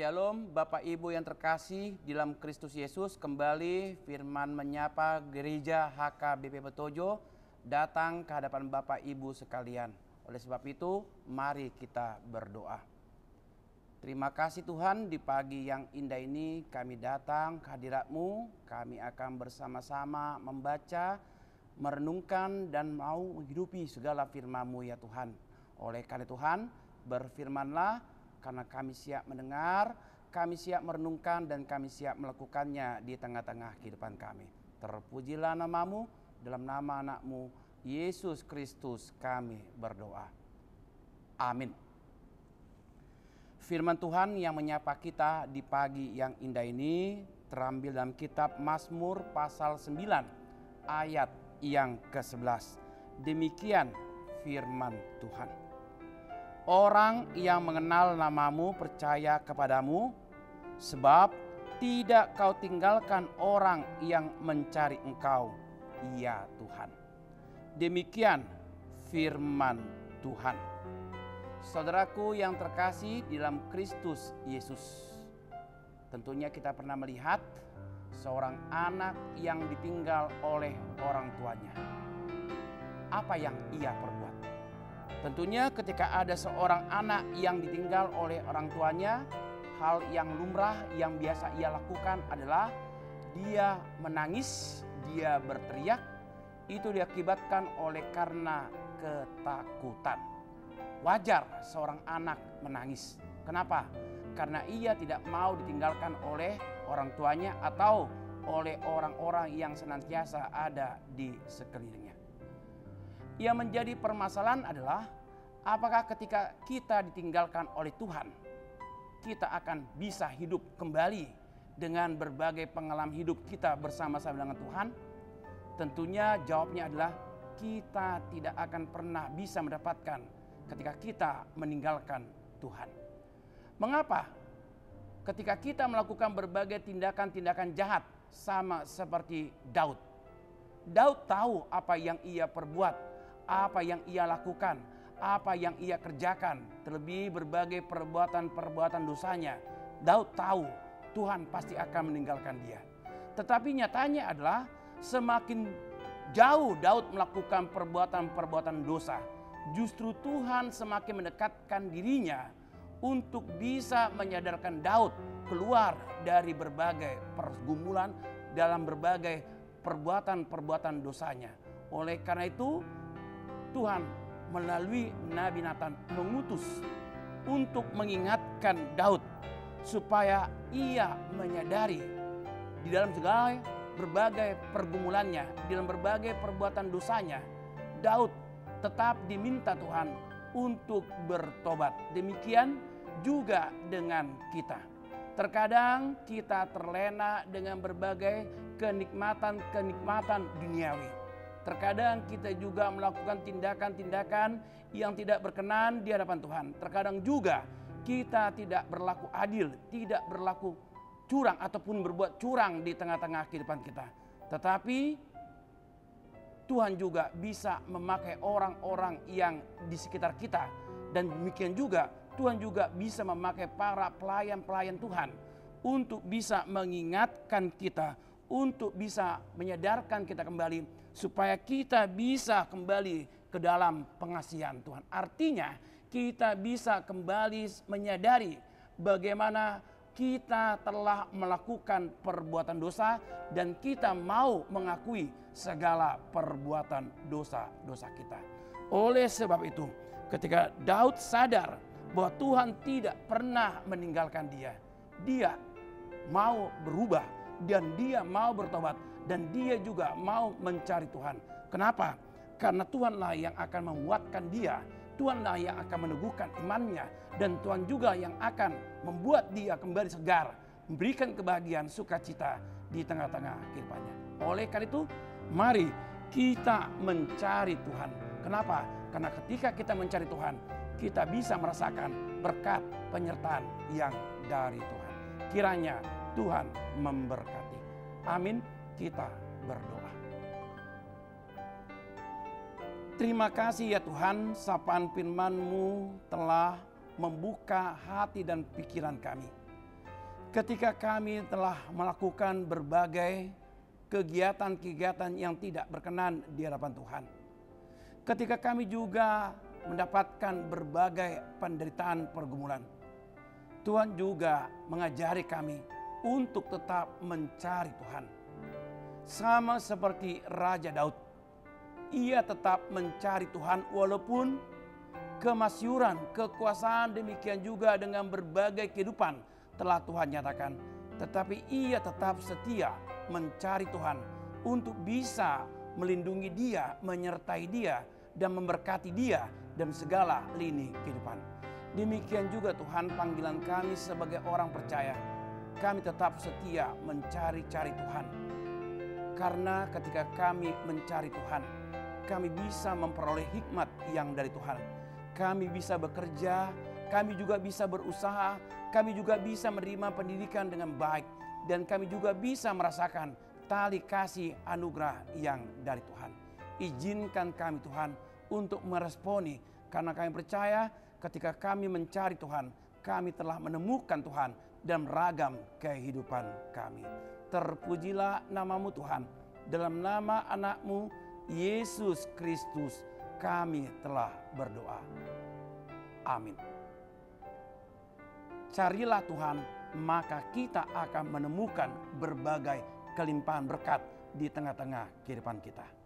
Shalom, Bapak Ibu yang terkasih di dalam Kristus Yesus. Kembali firman menyapa gereja HKBP Betojo datang ke hadapan Bapak Ibu sekalian. Oleh sebab itu, mari kita berdoa. Terima kasih Tuhan, di pagi yang indah ini kami datang ke hadirat-Mu. Kami akan bersama-sama membaca, merenungkan dan mau menghidupi segala firman-Mu ya Tuhan. Oleh karena Tuhan, berfirmanlah, karena kami siap mendengar, kami siap merenungkan, dan kami siap melakukannya di tengah-tengah kehidupan kami. Terpujilah nama-Mu, dalam nama anak-Mu, Yesus Kristus kami berdoa. Amin. Firman Tuhan yang menyapa kita di pagi yang indah ini terambil dalam kitab Mazmur pasal 9 ayat yang ke-11. Demikian firman Tuhan. Orang yang mengenal nama-Mu percaya kepadamu, sebab tidak Kau tinggalkan orang yang mencari Engkau, ya Tuhan. Demikian firman Tuhan. Saudaraku yang terkasih di dalam Kristus Yesus, tentunya kita pernah melihat seorang anak yang ditinggal oleh orang tuanya. Apa yang ia perbuat? Tentunya ketika ada seorang anak yang ditinggal oleh orang tuanya, hal yang lumrah yang biasa ia lakukan adalah dia menangis, dia berteriak. Itu diakibatkan oleh karena ketakutan. Wajar seorang anak menangis. Kenapa? Karena ia tidak mau ditinggalkan oleh orang tuanya atau oleh orang-orang yang senantiasa ada di sekelilingnya. Yang menjadi permasalahan adalah apakah ketika kita ditinggalkan oleh Tuhan, kita akan bisa hidup kembali dengan berbagai pengalaman hidup kita bersama-sama dengan Tuhan? Tentunya jawabnya adalah kita tidak akan pernah bisa mendapatkan ketika kita meninggalkan Tuhan. Mengapa? Ketika kita melakukan berbagai tindakan-tindakan jahat sama seperti Daud. Daud tahu apa yang ia perbuat, apa yang ia lakukan, apa yang ia kerjakan, terlebih berbagai perbuatan-perbuatan dosanya. Daud tahu Tuhan pasti akan meninggalkan dia. Tetapi nyatanya adalah semakin jauh Daud melakukan perbuatan-perbuatan dosa, justru Tuhan semakin mendekatkan dirinya untuk bisa menyadarkan Daud keluar dari berbagai pergumulan dalam berbagai perbuatan-perbuatan dosanya. Oleh karena itu, Tuhan melalui Nabi Nathan mengutus untuk mengingatkan Daud supaya ia menyadari di dalam segala berbagai pergumulannya, di dalam berbagai perbuatan dosanya, Daud tetap diminta Tuhan untuk bertobat. Demikian juga dengan kita. Terkadang kita terlena dengan berbagai kenikmatan-kenikmatan duniawi. Terkadang kita juga melakukan tindakan-tindakan yang tidak berkenan di hadapan Tuhan. Terkadang juga kita tidak berlaku adil, tidak berlaku curang ataupun berbuat curang di tengah-tengah kehidupan kita. Tetapi Tuhan juga bisa memakai orang-orang yang di sekitar kita. Dan demikian juga Tuhan juga bisa memakai para pelayan-pelayan Tuhan untuk bisa mengingatkan kita, untuk bisa menyadarkan kita kembali supaya kita bisa kembali ke dalam pengasihan Tuhan. Artinya kita bisa kembali menyadari bagaimana kita telah melakukan perbuatan dosa dan kita mau mengakui segala perbuatan dosa-dosa kita. Oleh sebab itu, ketika Daud sadar bahwa Tuhan tidak pernah meninggalkan dia, dia mau berubah dan dia mau bertobat. Dan dia juga mau mencari Tuhan. Kenapa? Karena Tuhanlah yang akan menguatkan dia. Tuhanlah yang akan meneguhkan imannya. Dan Tuhan juga yang akan membuat dia kembali segar. Memberikan kebahagiaan, sukacita di tengah-tengah kehidupannya. Oleh karena itu, mari kita mencari Tuhan. Kenapa? Karena ketika kita mencari Tuhan, kita bisa merasakan berkat penyertaan yang dari Tuhan. Kiranya Tuhan memberkati. Amin. Kita berdoa. Terima kasih ya Tuhan, sapaan firman-Mu telah membuka hati dan pikiran kami. Ketika kami telah melakukan berbagai kegiatan-kegiatan yang tidak berkenan di hadapan Tuhan. Ketika kami juga mendapatkan berbagai penderitaan pergumulan. Tuhan juga mengajari kami untuk tetap mencari Tuhan. Sama seperti Raja Daud, ia tetap mencari Tuhan walaupun kemasyuran, kekuasaan, demikian juga dengan berbagai kehidupan telah Tuhan nyatakan. Tetapi ia tetap setia mencari Tuhan untuk bisa melindungi dia, menyertai dia, dan memberkati dia dalam segala lini kehidupan. Demikian juga Tuhan, panggilan kami sebagai orang percaya. Kami tetap setia mencari-cari Tuhan. Karena ketika kami mencari Tuhan, kami bisa memperoleh hikmat yang dari Tuhan. Kami bisa bekerja, kami juga bisa berusaha, kami juga bisa menerima pendidikan dengan baik. Dan kami juga bisa merasakan tali kasih anugerah yang dari Tuhan. Izinkan kami Tuhan untuk meresponi, karena kami percaya ketika kami mencari Tuhan, kami telah menemukan Tuhan dalam ragam kehidupan kami. Terpujilah nama-Mu Tuhan, dalam nama anak-Mu Yesus Kristus kami telah berdoa. Amin. Carilah Tuhan, maka kita akan menemukan berbagai kelimpahan berkat di tengah-tengah kehidupan kita.